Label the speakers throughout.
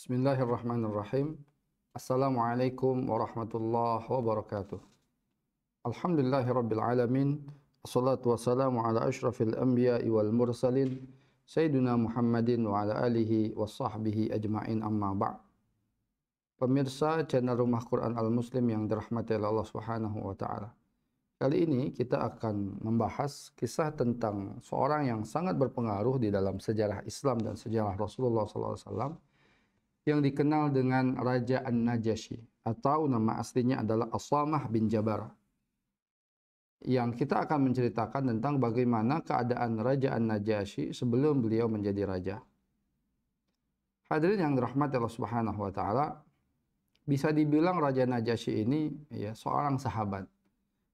Speaker 1: Bismillahirrahmanirrahim. Assalamualaikum warahmatullahi wabarakatuh. Alhamdulillahirabbil alamin. Wassalatu wassalamu ala asyrafil anbiya'i wal mursalin sayyidina Muhammadin wa ala alihi washabbihi ajmain, amma ba'd. Pemirsa channel Rumah Quran Al-Muslim yang dirahmati oleh Allah Subhanahu wa taala. Kali ini kita akan membahas kisah tentang seorang yang sangat berpengaruh di dalam sejarah Islam dan sejarah Rasulullah SAW, yang dikenal dengan Raja An-Najasyi, atau nama aslinya adalah As-Samah bin Jabar. Yang kita akan menceritakan tentang bagaimana keadaan Raja An-Najasyi sebelum beliau menjadi raja. Hadirin yang dirahmati Allah Subhanahu wa taala, bisa dibilang Raja Najasyi ini seorang sahabat.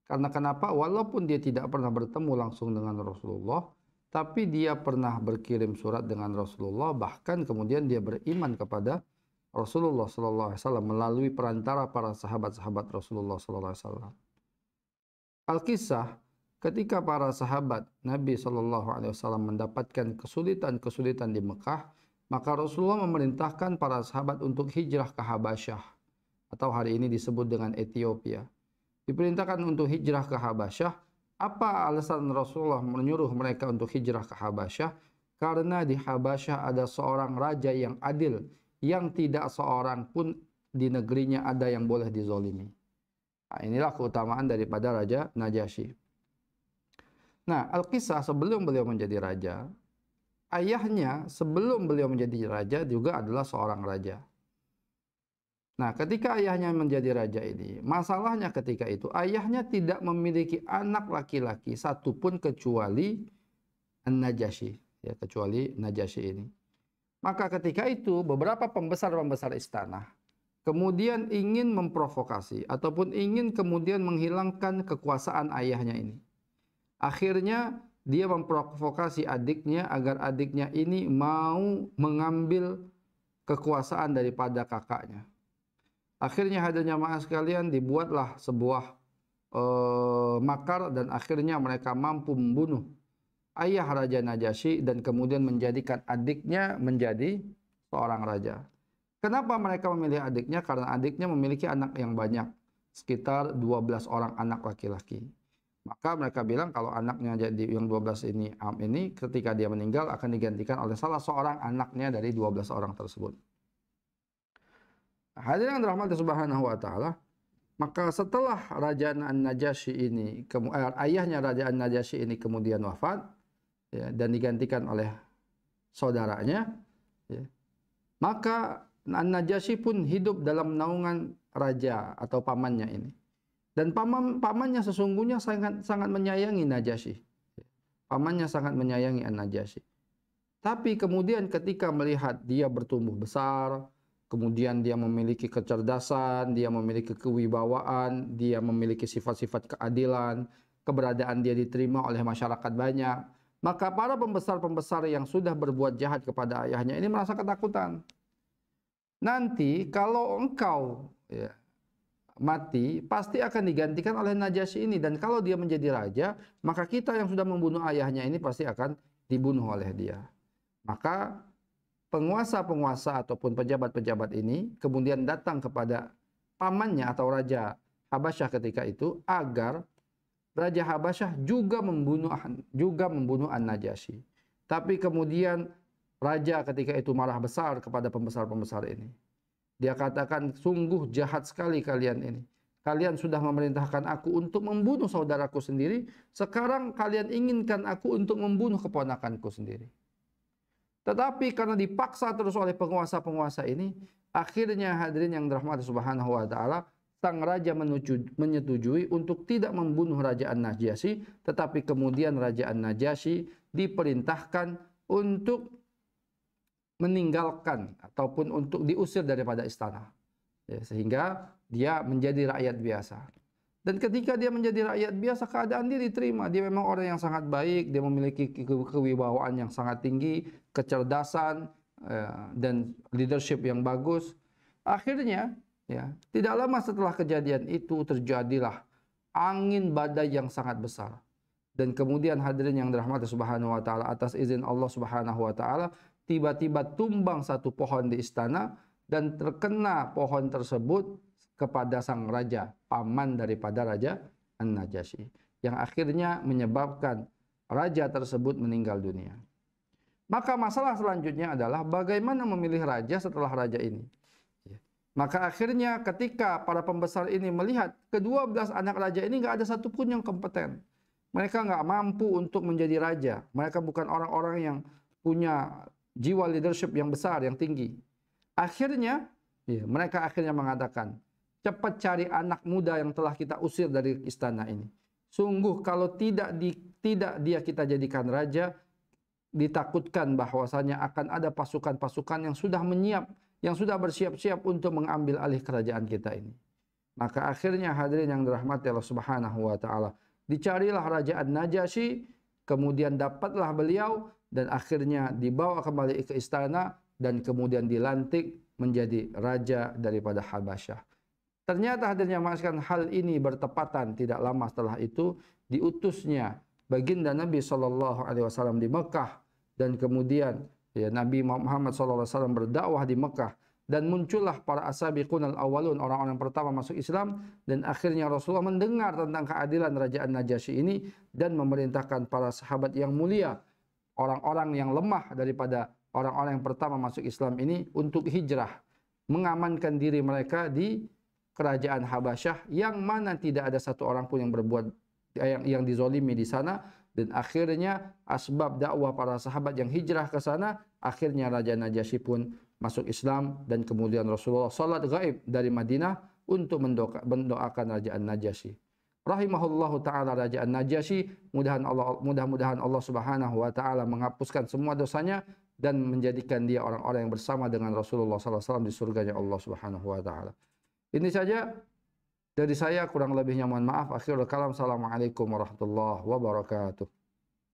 Speaker 1: Karena kenapa? Walaupun dia tidak pernah bertemu langsung dengan Rasulullah, tapi dia pernah berkirim surat dengan Rasulullah, bahkan kemudian dia beriman kepada Rasulullah SAW melalui perantara para sahabat-sahabat Rasulullah SAW. Al-Kisah, ketika para sahabat Nabi SAW mendapatkan kesulitan-kesulitan di Mekah, maka Rasulullah memerintahkan para sahabat untuk hijrah ke Habasyah, atau hari ini disebut dengan Ethiopia. Diperintahkan untuk hijrah ke Habasyah. Apa alasan Rasulullah menyuruh mereka untuk hijrah ke Habasyah? Karena di Habasyah ada seorang raja yang adil, yang tidak seorang pun di negerinya ada yang boleh dizolimi. Nah, inilah keutamaan daripada Raja Najasyi. Nah, Al-Kisah, sebelum beliau menjadi raja, ayahnya sebelum beliau menjadi raja juga adalah seorang raja. Nah, ketika ayahnya menjadi raja ini, masalahnya ketika itu ayahnya tidak memiliki anak laki-laki satupun kecuali An-Najasyi, kecuali Najasyi ini. Maka ketika itu beberapa pembesar-pembesar istana kemudian ingin memprovokasi ataupun ingin kemudian menghilangkan kekuasaan ayahnya ini. Akhirnya dia memprovokasi adiknya agar adiknya ini mau mengambil kekuasaan daripada kakaknya. Akhirnya hadirin jamaah sekalian, dibuatlah sebuah makar dan akhirnya mereka mampu membunuh ayah Raja Najasyi dan kemudian menjadikan adiknya menjadi seorang raja. Kenapa mereka memilih adiknya? Karena adiknya memiliki anak yang banyak, sekitar 12 orang anak laki-laki. Maka mereka bilang kalau anaknya jadi yang 12 ini ketika dia meninggal akan digantikan oleh salah seorang anaknya dari 12 orang tersebut. Hadirin yang dirahmati Subhanahu wa taala, maka setelah Raja An-Najasyi ini, ayahnya Raja An-Najasyi ini kemudian wafat dan digantikan oleh saudaranya, maka An-Najasyi pun hidup dalam naungan raja atau pamannya ini. Dan pamannya sesungguhnya sangat menyayangi Najasyi. Pamannya sangat menyayangi An-Najasyi. Tapi kemudian ketika melihat dia bertumbuh besar, kemudian dia memiliki kecerdasan, dia memiliki kewibawaan, dia memiliki sifat-sifat keadilan, keberadaan dia diterima oleh masyarakat banyak, maka para pembesar-pembesar yang sudah berbuat jahat kepada ayahnya ini merasa ketakutan. Nanti kalau engkau mati, pasti akan digantikan oleh Najasyi ini, dan kalau dia menjadi raja, maka kita yang sudah membunuh ayahnya ini pasti akan dibunuh oleh dia. Maka penguasa-penguasa ataupun pejabat-pejabat ini kemudian datang kepada pamannya atau Raja Habasyah ketika itu agar Raja Habasyah juga membunuh An-Najasyi. Tapi kemudian raja ketika itu marah besar kepada pembesar-pembesar ini. Dia katakan, sungguh jahat sekali kalian ini. Kalian sudah memerintahkan aku untuk membunuh saudaraku sendiri, sekarang kalian inginkan aku untuk membunuh keponakanku sendiri. Tetapi karena dipaksa terus oleh penguasa-penguasa ini, akhirnya hadirin yang dirahmati Subhanahu wa taala, sang raja menyetujui untuk tidak membunuh Raja An-Najasyi, tetapi kemudian Raja An-Najasyi diperintahkan untuk meninggalkan ataupun untuk diusir daripada istana. Sehingga dia menjadi rakyat biasa. Dan ketika dia menjadi rakyat biasa, keadaan dia diterima. Dia memang orang yang sangat baik, dia memiliki kewibawaan yang sangat tinggi, kecerdasan, dan leadership yang bagus. Akhirnya, tidak lama setelah kejadian itu terjadilah angin badai yang sangat besar. Dan kemudian hadirin yang dirahmati Subhanahu wa taala, atas izin Allah Subhanahu wa taala, tiba-tiba tumbang satu pohon di istana dan terkena pohon tersebut kepada sang raja, paman daripada Raja An-Najasyi, yang akhirnya menyebabkan raja tersebut meninggal dunia. Maka masalah selanjutnya adalah bagaimana memilih raja setelah raja ini. Maka akhirnya ketika para pembesar ini melihat ke-12 anak raja ini nggak ada satupun yang kompeten. Mereka nggak mampu untuk menjadi raja. Mereka bukan orang-orang yang punya jiwa leadership yang besar, yang tinggi. Akhirnya, mereka akhirnya mengatakan, cepat cari anak muda yang telah kita usir dari istana ini. Sungguh kalau tidak dia kita jadikan raja, ditakutkan bahwasanya akan ada pasukan-pasukan yang sudah menyiap, yang sudah bersiap-siap untuk mengambil alih kerajaan kita ini. Maka akhirnya hadirin yang dirahmati Allah Subhanahu wa taala, dicarilah Raja An-Najasyi, kemudian dapatlah beliau dan akhirnya dibawa kembali ke istana dan kemudian dilantik menjadi raja daripada Habasyah. Ternyata hadirin yang maksudkan, hal ini bertepatan tidak lama setelah itu diutusnya baginda Nabi SAW di Mekah, dan kemudian Nabi Muhammad SAW berdakwah di Mekah dan muncullah para as-sabiqun al-awwalun, orang-orang pertama masuk Islam, dan akhirnya Rasulullah mendengar tentang keadilan Raja An-Najasyi ini dan memerintahkan para sahabat yang mulia, orang-orang yang lemah daripada orang-orang yang pertama masuk Islam ini, untuk hijrah, mengamankan diri mereka di kerajaan Habasyah yang mana tidak ada satu orang pun yang berbuat yang dizolimi di sana. Dan akhirnya asbab dakwah para sahabat yang hijrah ke sana, akhirnya Raja Najasyi pun masuk Islam, dan kemudian Rasulullah salat gaib dari Madinah untuk mendoakan Raja An-Najasyi. Rahimahullahu taala Raja An-Najasyi, mudah-mudahan Allah Subhanahu wa taala menghapuskan semua dosanya dan menjadikan dia orang-orang yang bersama dengan Rasulullah SAW di surganya Allah Subhanahu wa taala. Ini saja dari saya, kurang lebihnya mohon maaf. Akhirul kalam, assalamualaikum warahmatullahi wabarakatuh.